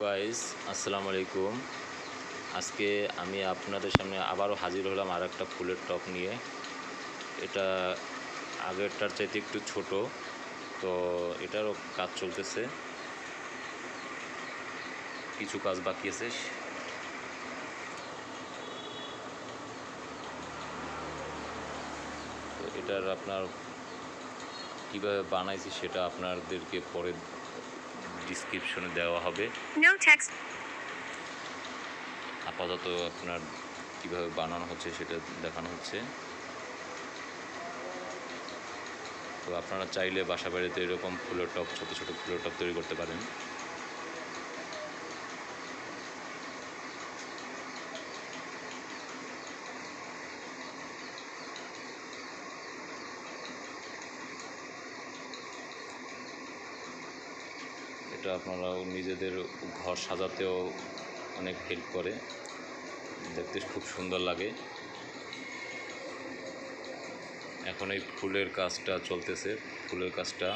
Guys, আসসালামু আলাইকুম। আজকে আমি আপনাদের সামনে আবারও হাজির হলাম আর একটা ফুলের টব নিয়ে। এটা আগেরটার চাইতে একটু ছোট, তো এটারও কাজ চলতেছে, কিছু কাজ বাকি আছে। তো এটার আপনার কীভাবে বানাইছি সেটা আপনাদেরকে পরে ডিসক্রিপশনে দেওয়া হবে। আপাতত আপনার কীভাবে বানানো হচ্ছে সেটা দেখানো হচ্ছে। তো আপনারা চাইলে বাসা বাড়িতে এরকম ফুলের টব, ছোট ছোট ফুলের টব তৈরি করতে পারেন। এটা আপনারাও নিজেদের ঘর সাজাতেও অনেক হেল্প করে, দেখতে খুব সুন্দর লাগে। এখন এই ফুলের কাজটা চলতেছে। ফুলের কাজটা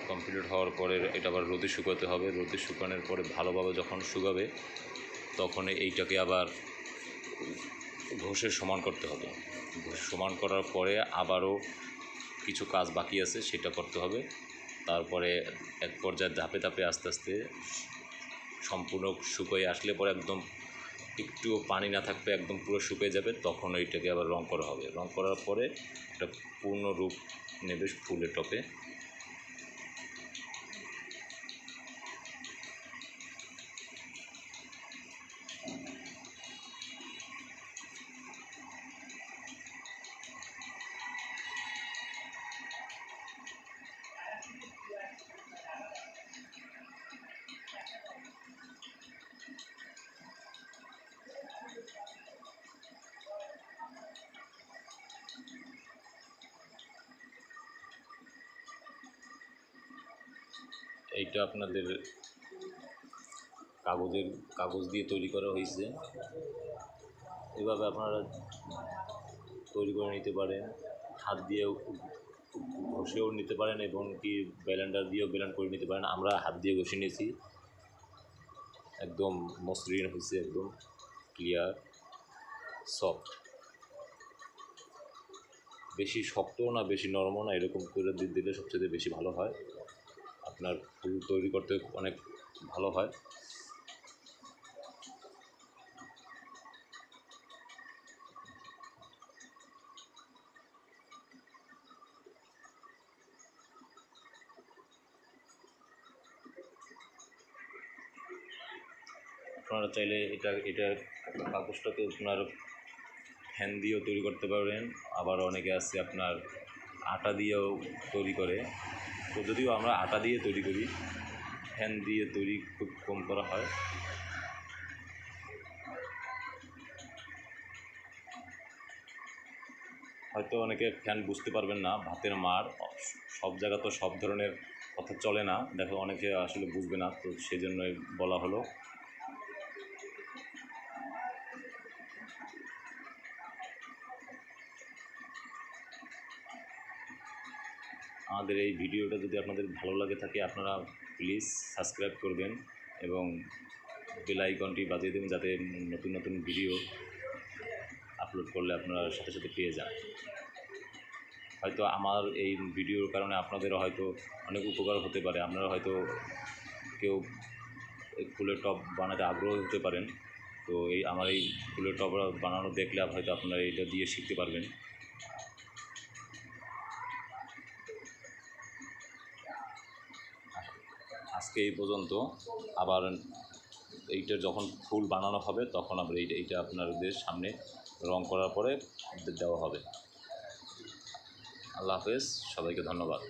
কমপ্লিট হওয়ার পরে এটা আবার রোদে শুকাতে হবে। রোদে শুকানোর পরে ভালোভাবে যখন শুকাবে তখন এইটাকে আবার ঘষে সমান করতে হবে। ঘষে সমান করার পরে আবারও কিছু কাজ বাকি আছে, সেটা করতে হবে। তারপরে এক পর্যায়ে ধাপে ধাপে আস্তে আস্তে সম্পূর্ণ শুকিয়ে আসলে পরে একদম একটুও পানি না থাকবে, একদম পুরো শুকিয়ে যাবে, তখন এইটাকে আবার রং করা হবে। রং করার পরে একটা পূর্ণ রূপ নেবে ফুলের টবে। এইটা আপনাদের কাগজ দিয়ে তৈরি করা হয়েছে। এভাবে আপনারা তৈরি করে নিতে পারেন। হাত দিয়েও ঘষেও নিতে পারেন এবং কি ব্লেন্ডার দিয়েও ব্লেন্ড করে নিতে পারেন। আমরা হাত দিয়ে ঘষে নিয়েছি, একদম মসৃণ হয়েছে, একদম ক্লিয়ার, সফট। বেশি শক্তও না, বেশি নরমও না, এরকম করে দিলে সবচেয়ে বেশি ভালো হয়। আপনার ফুল তৈরি করতে অনেক ভালো হয়। আপনারা চাইলে এটা কাগজটাকে আপনার ফ্যান দিয়েও তৈরি করতে পারবেন। আবার অনেকে আছে আপনার আটা দিয়েও তৈরি করে। তো যদিও আমরা আটা দিয়ে তৈরি করি, ফ্যান দিয়ে তৈরি খুব কম করা হয়। হয়তো অনেকে ফ্যান বুঝতে পারবেন না, ভাতের মার সব জায়গা তো সব ধরনের কথা চলে না, দেখো অনেকে আসলে বুঝবে না, তো সেজন্যই বলা হলো। আমাদের এই ভিডিওটা যদি আপনাদের ভালো লাগে থাকে, আপনারা প্লিজ সাবস্ক্রাইব করবেন এবং বেল আইকনটি বাজিয়ে দেবেন, যাতে নতুন নতুন ভিডিও আপলোড করলে আপনারা সাথে সাথে পেয়ে যান। হয়তো আমার এই ভিডিওর কারণে আপনাদেরও হয়তো অনেক উপকার হতে পারে। আপনারা হয়তো কেউ এই ফুলের টব বানাতে আগ্রহী হতে পারেন। তো আমার এই ফুলের টব বানানো দেখলে হয়তো আপনারা এটা দিয়ে শিখতে পারবেন। আজকে এই পর্যন্ত। আবার এইটা যখন ফুল বানানো হবে তখন আবার এইটা আপনাদের সামনে রং করার পরে দেওয়া হবে। আল্লাহ হাফেজ, সবাইকে ধন্যবাদ।